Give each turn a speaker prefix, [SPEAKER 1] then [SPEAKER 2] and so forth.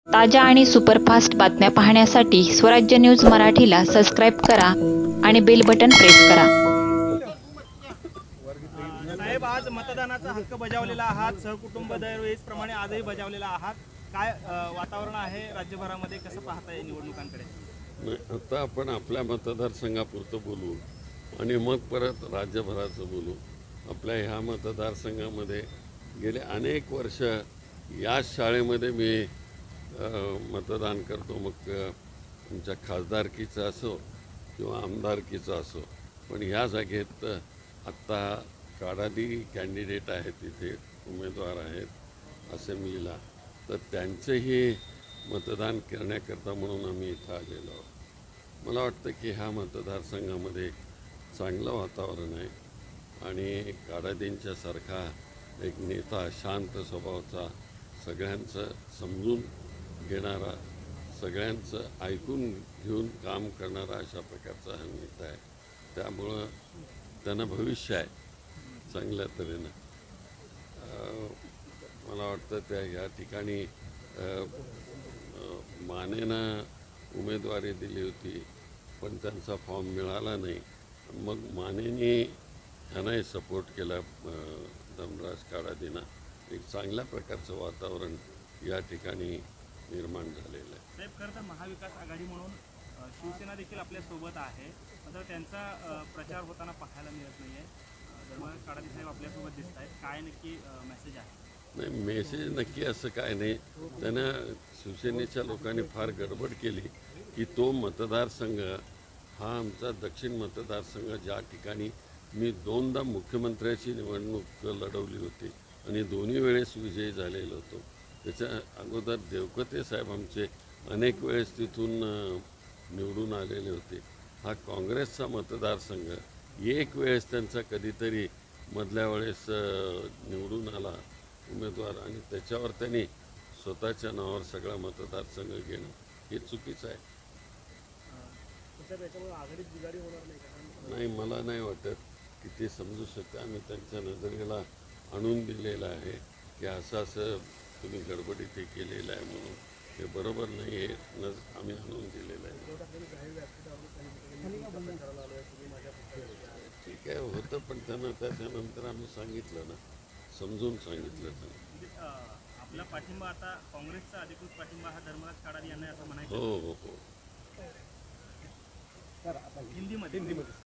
[SPEAKER 1] ताज्या आणि सुपरफास्ट बातम्या पाहण्यासाठी स्वराज्य न्यूज मराठीला सबस्क्राईब करा आणि बेल बटन प्रेस करा।
[SPEAKER 2] साहेब, आज मतदानाचा हक्क बजावलेला आहात, सहकुटुंब दरवेळेसप्रमाणे आजही बजावलेला आहात। काय वातावरण आहे राज्यभरामध्ये, कसं पाहताय निवडणुकांकडे?
[SPEAKER 3] आता आपण आपल्या मतदारसंघापुरतं बोलू आणि मग परत राज्यभराचं बोलू। आपल्या ह्या मतदारसंघामध्ये गेले अनेक वर्ष याच शाळेमध्ये मी मतदान करतो, मग आमच्या खासदारकीचं असो किंवा आमदारकीचं असो। पण ह्या जागेत आत्ता काढादी कॅन्डिडेट आहेत, तिथे उमेदवार आहेत असेंब्लीला, तर त्यांचंही मतदान करण्याकरता म्हणून आम्ही इथं आलेलो आहोत। मला वाटतं की ह्या मतदारसंघामध्ये चांगलं वातावरण आहे आणि काढादींच्यासारखा एक नेता, शांत स्वभावाचा, सगळ्यांचं समजून घेणारा, सगळ्यांचं ऐकून घेऊन काम करणारा अशा प्रकारचा हा नेता आहे। त्यामुळं त्यांना भविष्य आहे चांगल्या तऱ्हेनं। मला वाटतं त्या ह्या ठिकाणी मानेनं उमेदवारी दिली होती, पण त्यांचा फॉर्म मिळाला नाही। मग मानेनी ह्यांनाही सपोर्ट केला, धनराज काढादींना। एक चांगल्या प्रकारचं वातावरण या ठिकाणी निर्माण झालेलं आहे।
[SPEAKER 2] साहेब, खरं तर महाविकास आघाडी म्हणून शिवसेना देखील आपल्यासोबत आहे, मात्र त्यांचा प्रचार होताना पाहायला मिळत नाही आहे। धर्मराज काढादी साहेब आपल्यासोबत दिसत आहेत, काय नक्की मेसेज आहे?
[SPEAKER 3] नाही, मेसेज नक्की असं काय नाही। त्यानं शिवसेनेच्या लोकांनी फार गडबड केली की तो मतदारसंघ हा आमचा दक्षिण मतदारसंघ, ज्या ठिकाणी मी 2दा मुख्यमंत्र्याची निवडणूक लढवली होती आणि दोन्ही वेळेस विजयी झालेलो होतो। त्याच्या अगोदर देवकते साहेब आमचे अनेक वेळेस तिथून निवडून आलेले होते। हा काँग्रेसचा मतदारसंघ एक वेळेस त्यांचा कधीतरी मधल्या वेळेस निवडून आला उमेदवार, आणि त्याच्यावर त्यांनी स्वतःच्या नावावर सगळा मतदारसंघ घेणं हे चुकीचं आहे। नाही, मला नाही वाटत की ते समजू शकतं। आम्ही त्यांच्या नजरेला आणून दिलेलं आहे की असं असं तुम्ही गडबडीत हे केलेलं आहे, म्हणून हे बरोबर नाही आहे, आम्ही आणून दिलेलं आहे। ठीक आहे, होतं, पण त्यांना त्याच्यानंतर आम्ही सांगितलं ना, समजून सांगितलं त्यांना।
[SPEAKER 2] आपला पाठिंबा आता काँग्रेसचा अधिकृत पाठिंबा हा धर्मराज काढादी यांना असं म्हणायचं?
[SPEAKER 3] हो हो हो।
[SPEAKER 2] हिंदीमध्ये